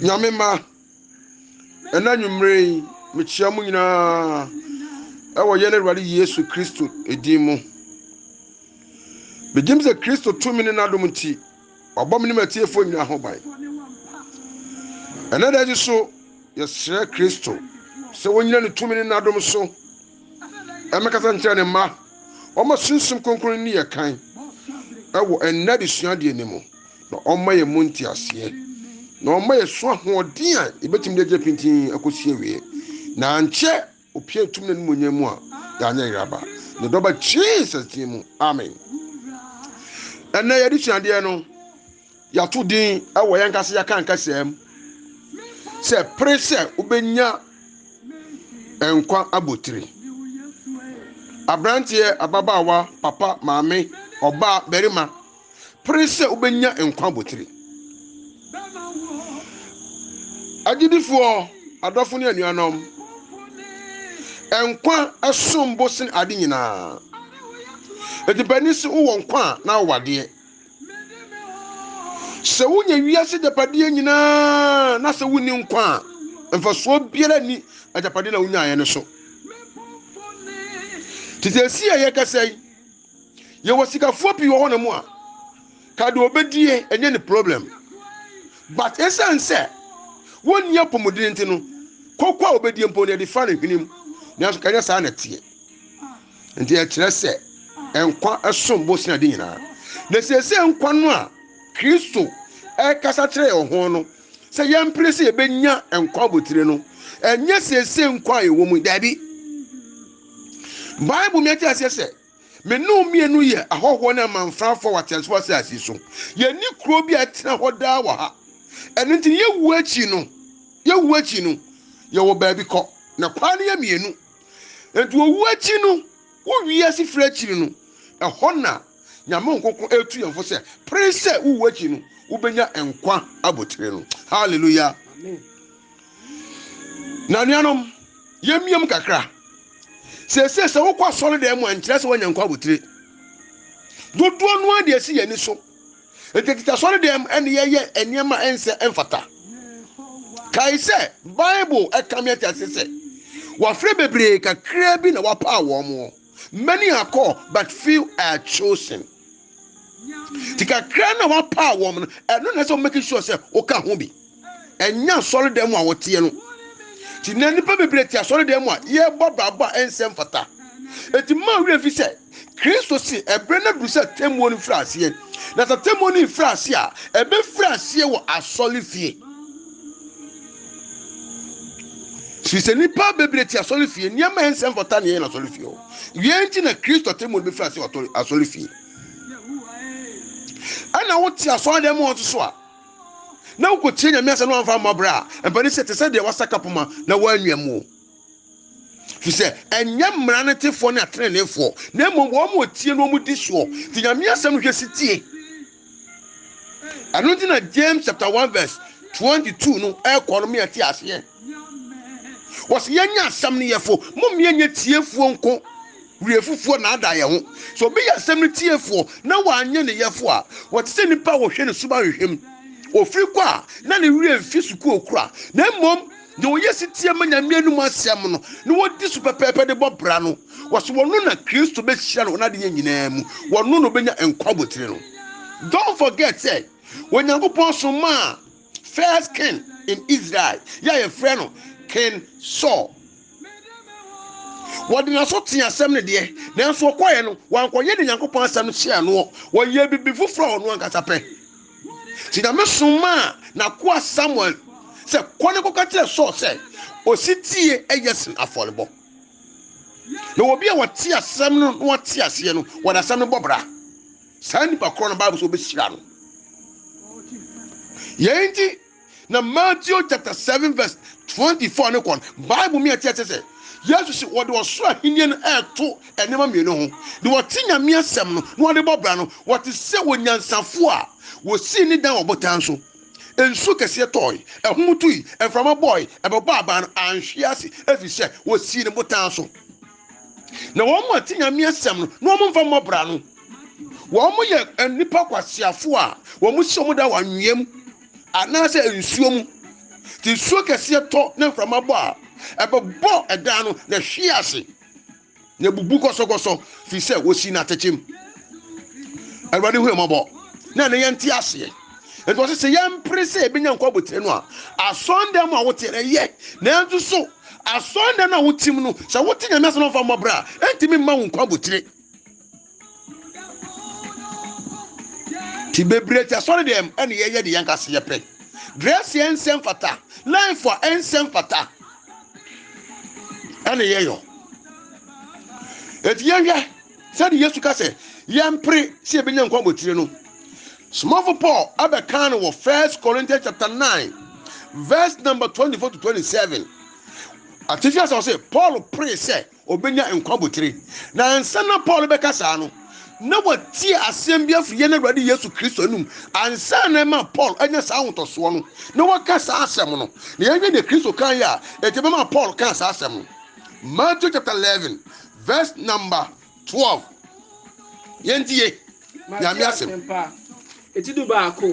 Nyamema ena nwumre mekyia mu nyina ewo ye ne Awurade Yesu Kristo edimu begim se Kristo tumi ne nadom nti obom ne matiefo nyina ho ban ena daji so yesre Kristo se wonyina ne tumi ne nadom so emekasa nkyere ne ma omo sunsum konkron ni yekan ewo ena de suade enemu na omo ye munti ase na omo ye so ahoɔden a ebetim de pintin akosie wie na nche opie tum na munyamu a ya anya iraba ne doba Jesus timu amen. Ena ye di suade no ya to din ewo ye nkase ya kan kasem se prese ubenya enkwa abotire abrantie ababawa papa maame oba berima prese ubenya enkwa abotire agidifo adofo ne anuanom enkwa asombo sin ade nyina edipanisi wo nkwa na wade se wunya wiase japade nyina na se wuni nkwa mfaso biara ni ajapade na wunya aye ne so titesi aye kasai ye wasikafo pi wo na mu a kade obedie enye ne problem but essence won ya pomodin ntino kokwa obedie mpo ne de fa na hwinim na so kanya sa na tie nti ya kire se enkwa asombo sin ade nyina na sese enkwa no a Kristo kasa kire ho no se yemprese ebenya enkwa botire no enye sese nkwa ewo mu dabi Bible me ati ase se me no mienu ye ahoho na manfrafo watenso ase ase so ye ni kuro bi atena hoda wa ha eno nti ye wu achi no ye wo ba bi ko na kwa ne ye mienu enti owu achi no wo wi ase fra achi no eho na nyame nkoko etu yemfo se prince wu achi no wo benya enkwa abotire no hallelujah amen. Na nuanom ye miem kakra se wo kwa sole dem ankyere se wanya nkwa abotire dodo no ade esi yani so etekita sole dem ene ye eniema ense emfata kai se Bible ekamiati asese wafre bebre kakra bi na wapa awomo many are called but few are chosen tikakra na wapa awomo eno na se make sure se o ka ho bi enya sole dem a wote no ti na nipa bebre ti sole dem a ye bobaba ense emfata eti ma wi fi se Kristo si ebre na du se temo ni frase na ta temo ni frase a ebe frase wo asole fie si se nipa bebre ti asole fie niam ense emfata ne na asole fie o wie nti na Kristo temo ni frase wo asole fie ana wo ti asole dem wo so a na wo ko tie nyame ase no anfa mabra empani se te se de wasaka poma na wa anwam fi se enya mranetefo ne atrenefo na mo mo tie no mo di so ti nyame ase no hwesi tie anoti na James chapter 1 verse 22 no ekoro me ati ase was yenya asam ne yefo mo me nya tiefuo nko wiefufuo na ada ye ho so be ya asam ne tiefuo na wa anya ne yefo a what se nipa wo hwe ne suba hwehwem ofiri kwa na ne wie mfi suku okura na mom de wo yesi tie manya mienu mu asem no ne wodi su pepepe de bobra no waso wono na Kristo be hia no na de nyina mu wono no benya enkwabotire no. Don't forget say when Yankopon so ma first king in Israel ya ye frɛ no King Saul what na so tia asem ne de na so koye no wankoye de Yankopon asem no hia no wo ye bibifu fra no ankasa pɛ ti na mesuma na kwa Samuel se kone kokate so se ositie eyesin afolebo na obi a wati asem no wati ase no wada asem no bobra sani pa kro no Bible so be hira no yenti na Matthew chapter 7 verse 24 ne kon Bible me ati ate se Jesus se wode osoro ahenie no eto enema mienu ho de wati nyame asem no wode bobra no wati se wonyansafo a wosi ni dan obotan so ensu kese toy ehumutui eframa boy ebeba aba no anhwiase efise wosi ni botan so na wo mo atinyame asem no no mo mfa mobra no wo mo ye nipa kwasiafo a wo mo si mo da wanwem anase nsuo mu ti nsuo kɛseɛ tɔ ne mframa bɔ a ɛbɛbɔ ɛdan no na hwe ase na bubu kɔsɔkɔsɔ fi sɛ wosi na atɛkyɛm awurade hu ɛmɔbɔ na ne yɛnte aseɛ ɛnti wɔse sɛ yɛmpere sɛ ɛbɛnya nkɔ abotire no a asɔndɛm a wote ɛyɛ na ɛnso so asɔndɛm no a wotim no sɛ wote nyame ase no mfa mmɔbrɛ a ɛntimi mma wo nkɔ abotire ti bebree ti asɔndɛm ɛne yɛyɛ de yɛn kase yɛpɛ dress yɛn nsɛm fata life a ɛnsɛm fata ɛne yɛyɔ ɛti yɛhwɛ sɛde yesu ka sɛ yɛmpere sɛ yɛbɛnya nkɔ abotire no small Paul abɛka no wɔ 1 Corinthians chapter 9 verse number 24 to 27 atefia sɛ ɔsɛ Paul pray sɛ ɔbɛnya nkwa botire na ansa na Paul bɛka saa no na wɔtie asɛm bi afiri yɛn Awurade Yesu Kristo anum ansa na ma Paul anya saa ahotɔsoɔ no na wɔka saa asɛm no na yɛnhwɛ ne Kristo kan yɛ a ɛti bɛma Paul ka saa asɛm no Matthew chapter 11 verse number 12 yɛntie nyame asɛm eti du baako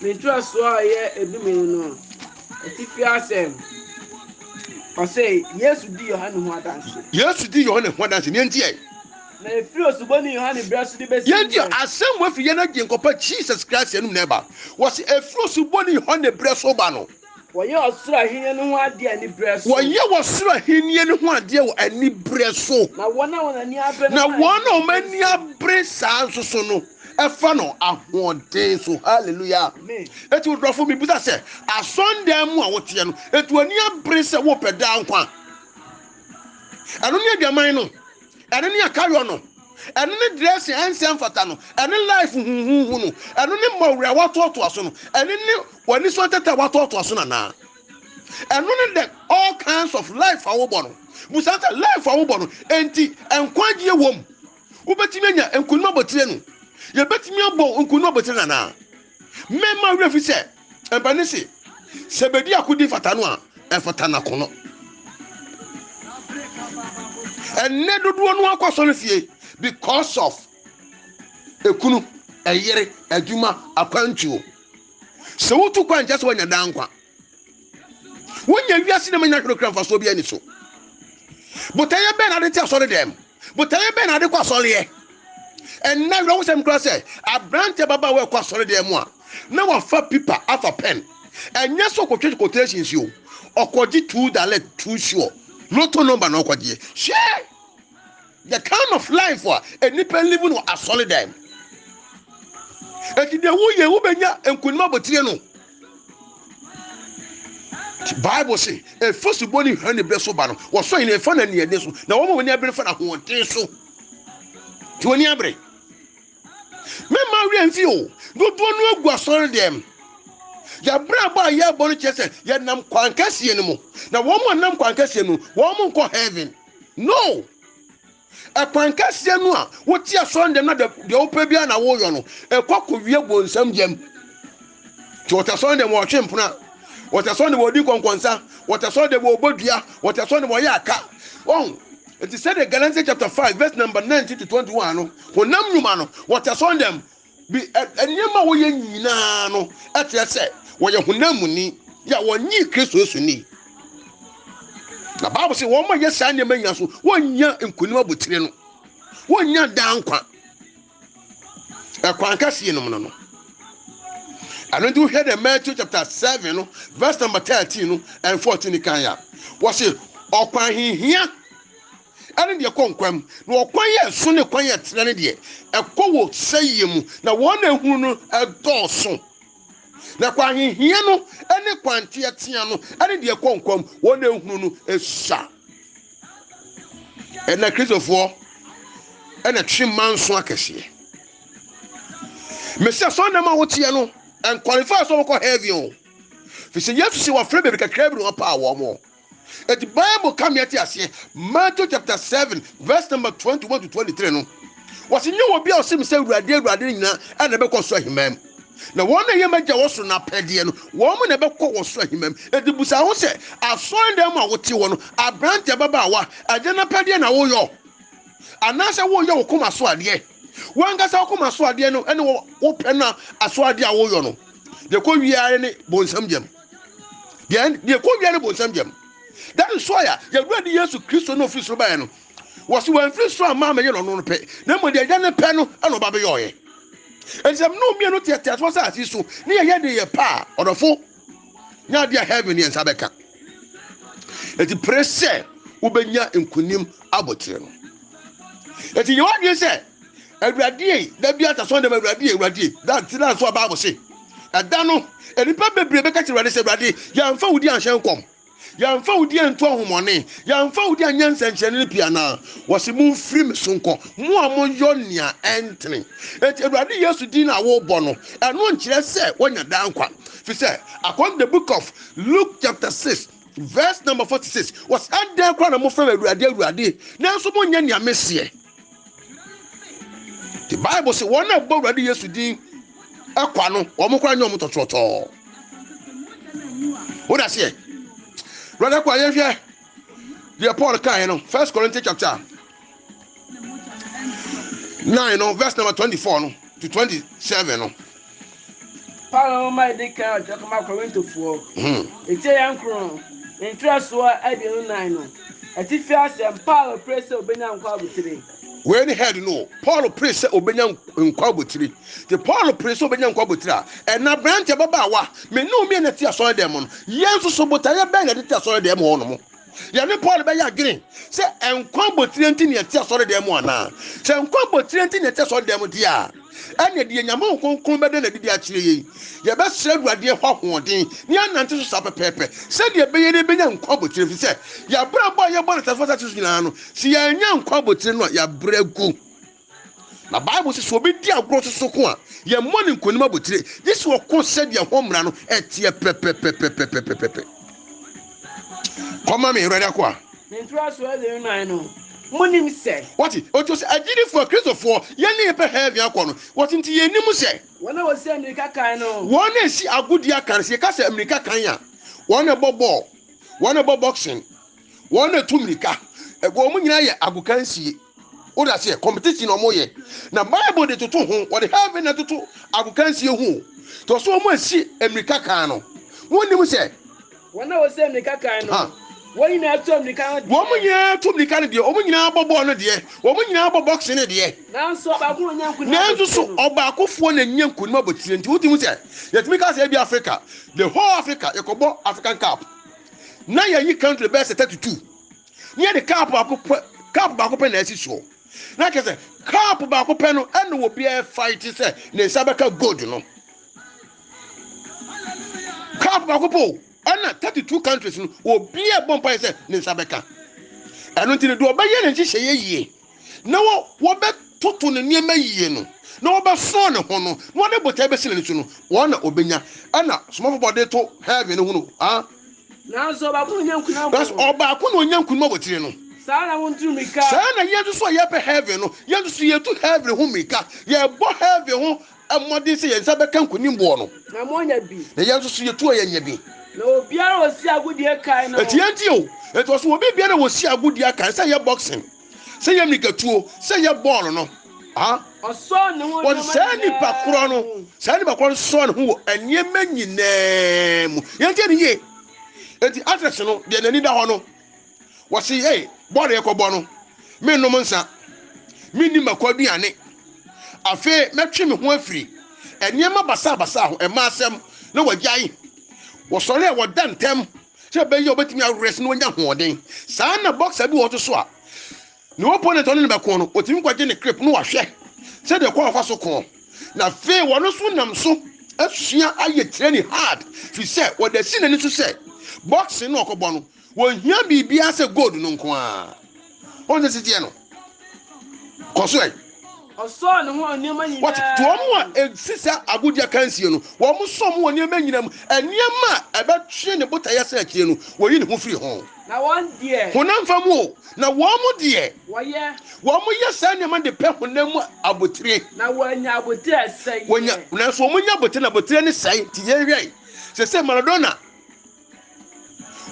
ne ntwa so a yɛ edume no eti fi asɛm ɔsɛ Yesu di Yohane ho adanse ne ntie na efiri osuboni Yohane brɛ so de besi yɛntie asɛm wa fi yɛ na gye nkɔpa Jesus Christ anum na ɛba wɔsɛ efiri osuboni Yohane brɛ so ba no wɔyɛ ɔsoro ahenni no ho adeɛ ani brɛ so wɔyɛ ɔsoro ahenni no ho adeɛ wɔ ani brɛ so na wɔn a wɔn ani abrɛ na wɔn a wɔn ani abrɛ saa nso so no ɛfa no ahoɔden so hallelujah eti wodɔfo mi busa sɛ asɔndan mu a woteɛ no eti w'ani abere sɛ wopɛ daa nkwa ɛno ne aduaman no ɛno ne akayɔ no ɛno ne dressing ɛnsɛm fata no ɛno life huhuhu no ɛno ne mmɔwura watoɔtoa so no ɛno ne w'ani so tɛtɛ watoɔtoa so nanaa ɛno ne the all kinds of life a wobɔ no busa sɛ life a wobɔ no enti nkwagye wɔ mu wobɛtumi anya nkonimma bɔtire no yɛbɛtumi abɔ nkonimma bɔtire nanaa mmɛmma werɛ fi sɛ mpani se sɛ bɛdi akodi fata no a ɛfata no akono ɛnɛ dodoɔ no akɔ sɔre fie because of ekunu ɛyere adwuma akwantuo sɛ wotu kwan kyɛ sɛ wanya daa nkwa wonya wiase na manya hwere kra mfasoɔ bi ani so botaeɛ bɛn na de te asɔre dɛm botaeɛ bɛn na de kɔ asɔreɛ ɛnna werɛ wo sɛm kora sɛ aberante baba a wɔkɔ asɔre dɛm mu a na wafa pipa afa pen ɛnyɛ sɛ ɔkɔtwe quotation si o ɔkɔgye $2 2 sure loto number na ɔkɔgye hwɛ the kind of life a nipa live no asɔre dɛm ɛti deɛ woyɛ wobɛnya nkonimma bɔtire no Bible say first boni hwane brɛ so ba no wɔsɔ yin efa na niade so na wɔn woni abere fa na hoɔden so ti woni abere mema wi amfi o dodo no agu asɔre dɛm ya bra ba ya bɔ no kyɛ sɛ ya nam kwankɛsie no mu na wɔn mo nam kwankɛsie no wɔn mo nkɔ heaven no kwankɛsie no a wɔti asɔre dɛm na de opɛ bia na wɔyɔ no ɛkɔ kɔ wie bɔ nsam gyam ti wɔta asɔre dɛm wɔtwe mpona wɔta asɔre dɛm wɔdi kɔnkɔnsa wɔta asɔre dɛm wɔbɔdua wɔta asɔre dɛm wɔyɛ aka it is said in Galatians chapter 5 verse number 19 to 21 no honam nyuma no wɔta asɔre dɛm bi ɛnyɛma wɔyɛ nyinaa no ɛkyerɛ sɛ wɔyɛ honam ni ya wɔnyi Kristo so ni na Bible say wɔn ma yɛ saa nneɛma nyina so wɔnya nkonimma botire no wɔnya dan kwa ɛkwankɛsie no no ano do hwɛ the Matthew chapter 7 no verse number 13 no and 14 kan ya wɔse ɔkwan hihia ɛne deɛ kɔ nkwam na ɔkwan yɛ so ne kwan yɛ tena ne deɛ ɛkɔ wɔ sɛyɛ mu na wɔn na ehunu no ɛdɔɔso na kwan hihia no ɛne kwan teɛteɛ no ɛne deɛ kɔ nkwam wɔn na ehunu no ɛsa ɛna kristofoɔ ɛna twe manso akɛseɛ mɛsɛ sɔndɛm a wɔteɛ no and qualify so called heavy on. If you have to see what Fred because crab no power more. At the Bible come yet here, Matthew chapter 7, verse number 21 to 23. No, was in you will be our same say we are dear Radina and never console him. Now one of you make also not pedian, woman never call was him. At the Busa say, I saw them what you want, I brand Babawa, I didn't pedian a woyo. And that's a woyo come as well, yeah. One gas come as well, no, and open a swadi a woyo. de ko wiare ne bonsam jam de ko wiare bonsam jam. That is why ya awurade Yesu Kristo no free so ba no was when free so ma me ye no pe na mo de ya ne pe no ana ba be yoye ensem no mi no tiatia so sa asi so ne ye de ye pa odofo nya de heaven ye nsa beka eti presse ubenya nkunim abotre no eti ye wadwe se awurade da bia ta so de awurade that's what Bible say ada no enipa bebre beka ti awurade se awurade ya mfa wudi anhyen kom ya mfa wudi anto homone ya mfa wudi anyansa nhyene piana wose mu mfiri mesonko mu amoyonia entene eti awurade Yesu din na wo bo no eno nkire se wonya dankwa fi se according the book of Luke chapter 6 verse number 46 was under kwa na mo fra awurade na so mo nya nia mesie. The Bible say one na bo awurade Yesu din akwa no o mo kwa nya o mo tototo what I say. Brother kwa yehwe the Paul kan no 1 Corinthians chapter 9 no verse number 24 no to 27 no Paul my dey kan Jakoma Corinthians etie yankro interest wa abienu 9 no atifi asem Paul pray say obenya nkwa abotire when head no Paul pray say obenya nkwa abotire the Paul pray say obenya nkwa abotire and na branch baba wa me no me na ti aso dem no yenso so botaya ben na ti aso dem ho no mo ya ne Paul be ya green say nkwa abotire nti ne ti aso dem ana say nkwa abotire nti ne ti aso dem dia ene de nyama konkon be de na didi akire yi ye be sre awurade hwahoden ni anante so sapepepe se de be ye ne benya nkwa abotire fi se ya bra boy ye bona tafasa tisu nyina no si ya nya nkwa abotire no ya bra gu na Bible says so be di agro so ko a ye money nkonim abotire this wo ko se de homra no etie pepepepepepepepe koma me rede ko a interest wa dey 9 no monim say what o just agidi for Christopher ye ne pe heavy akọ no what nti ye nim say wona wo say America kan no wona si agudi akan se ka se America kan ya wona bobo wona boxing wona tumrika ego mu nyina ye agukan sie o da se competition o mo ye na Bible de tutu ho wo de heaven na tutu agukan sie ho to so mo si America kan no wonim say wona wo say America kan no wọ́n yìí tó America no de wọ́n yìí tó America no de wọ́n yìí bọ́ bọ́ọ̀ no de wọ́n yìí bọ́ boxing no de nanso ọbaako no nya nkunu nanso so ọbaakofo na nya nkunu mabotire nti wotimu sɛ yɛtumi ka sɛ ebi Africa the whole Africa yɛkɔbɔ African Cup na yɛyi country bɛsɛ 32 ne de cup baako pɛ na ɛsi so na kɛ sɛ cup baako pɛ no ɛna wɔ bia fight sɛ ne nsa bɛka gold no cup baako pɛ ana 32 countries no obi e bompa say ne nsabeka eno ntine do obeye ne nhye yie na wo be toto ne niema yie no na wo be so ne ho no wo ne bota be sile ne su no wo na obenya ana small body to heaven no hu no na so ba ko nyanku na that's oba ko no nyanku no botire no sa na won tu mika sa na yesu so ye pe heaven no yesu so ye tu heaven hu mika ye bo heaven hu amode se ye nsabeka nkunim bo no na mo nya bi na yesu so ye tu ye nya bi no biara wo si agudi akan no etianti o eto so obi biara wo si agudi akan say ye boxing say ye mikatuo say ye ball no oso ne ho no say ni pakoro no so ne ho aniema nyina mu yenti ne ye eti address no de nani da ho no wo say hey ball ye ko bo no me no nsa me ni makwaduane afi metwe me ho afiri aniema basa ho e ma asem na wagyae wo sole wo dantem se be ye obetimi arrest no nya hoden saa na boxer bi wo to so a no opponent on ne be ko no otimi kwaje ne clip no wahwe se de kwa so ko na fe wo no so nam so asua aye training hard fi se wo da si na ni so se boxing no okobo no wo hia bibia se gold no nko a on se tie no ko so e oso ne ho aniema nyina what to omo exisa agudia kansie no wo mo som wo aniema nyina mu aniema ebetwe ne botaya sa akire no wo yi ne ho firi ho na won die honam fam o na wo mo die wo ye sa aniema de pe honam abotire na wo anya abotire sai wonya na so mo nya abotire na abotire ne sai ti ye hwei se Maradona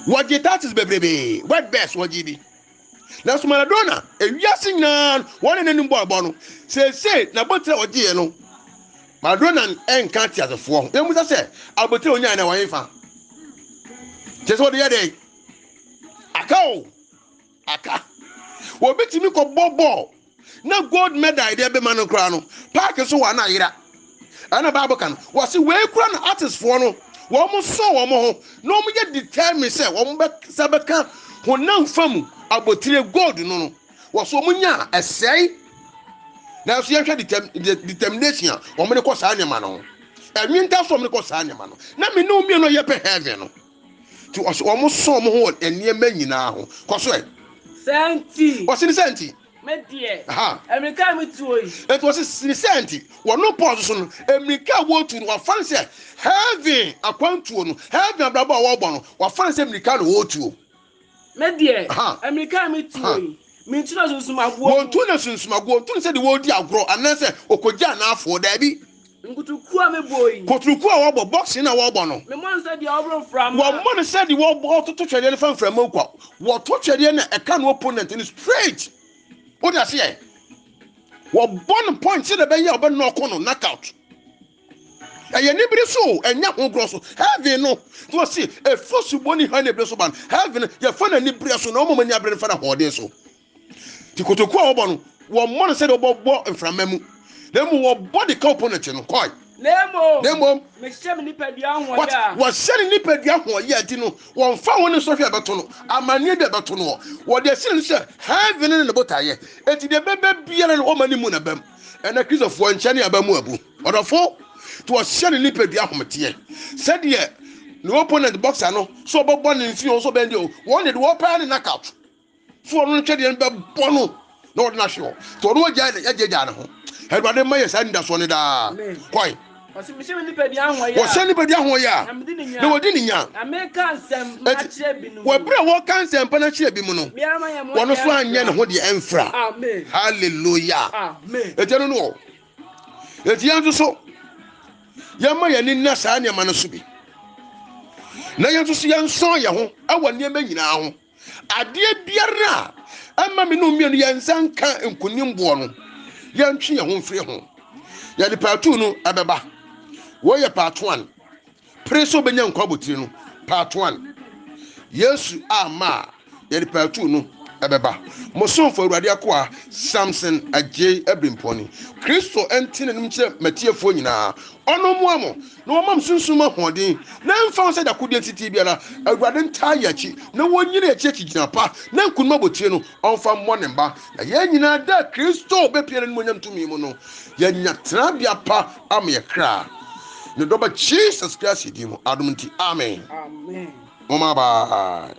wo je tatis bebrebe what best wo ji bi na so Maradona ewiase nyina won ne nim ball no se na botire ogie no Madonna and can't as a form. Then was I say, I'll be telling you and I fa. Just what the other Aka. What bet me called Bobo. No gold medal, there be man crown. Park is so one ira. And a barbican was a way crown artist for no. One saw one more. No me yet determined, say, one back Sabaka, who now from about 3 gold, no. Was so munya, a say. Now, she had determination, or many cause animal. And mean, that's what me cause animal. Now, me no me no yep heaven. To us almost so more and near many now. Cause what? Santi. What's in the Santi? Media. Aha. America with you. It was a Santi. Well, no position. America word to what fancy having a quantum, having a brother or one, or fancy American word to. Media. America with you. Mintunas suma go tunas suma go tun say the word dia grow and say okoja na afo da bi nkutukua me boy kotukua wo bo boxing na wo bo no me mon say the obro from wo mon say the wo bo to twede ne fan from akwa wo to twede na e ka no opponent in straight what do you say wo bon point say the be ya obe no ko no knockout eye ni biri so enya ho grow so heavy no to see e fosu boni ha na biri so ban heavy ya fa na ni biri so na o mo mani abiri fa na hode so tikotoku a obo no wo mo se do bobo mframamu dem wo body component no koi nemo me shame ni padua ho ya wo share ni padua ho ya di no wo mfa wo ne so hwe beto no amane de beto no wo de sire se heaven ne botaye enti de bebe biara no o mani mu na bam ena Christopher nche ne abamu abu odofo to wo share ni padua ho mete said ye no opponent boxer no so bobo ne nfi o so bend o wo ne de wo pa ne knockout for no twede en be bono no ordinary to no ja na ho everybody may say nda so ne da koi o se me se ni pedi ahwo ya wo se ni pedi ahwo ya na wodi ni nya American sem na kire bi no wo bre wo kan sem pa na kire bi mu no wo no so anya ne ho de emfra amen hallelujah amen eteno no etian so yama ya ni na sa ne ma no so bi na yan so yan so ya ho awa ne ma nyina ho ade biara amma me no mienu yansan ka nkunim bo no yantwe ho mfiri ho ya de part 2 no abeba wo ye part 1 preso benya nkwabotire no part 1 yesu ama ya de part 2 no abeba mosomfo awurade akoa Samson agye abrimponi Kristo entine nim kire matiefo nyina ono muamo na womam sunsum ahoden na mfa se da kodie titi biara awurade nta yachi na wonyire achi gina pa na nkunuma botire no onfa mmɔ ne mba na ye nyina da Kristo bepiere no monyam tumi mu no ya nyatra bia pa am ye kra ne doba Jesus Christ di mu adum nti amen amen mama ba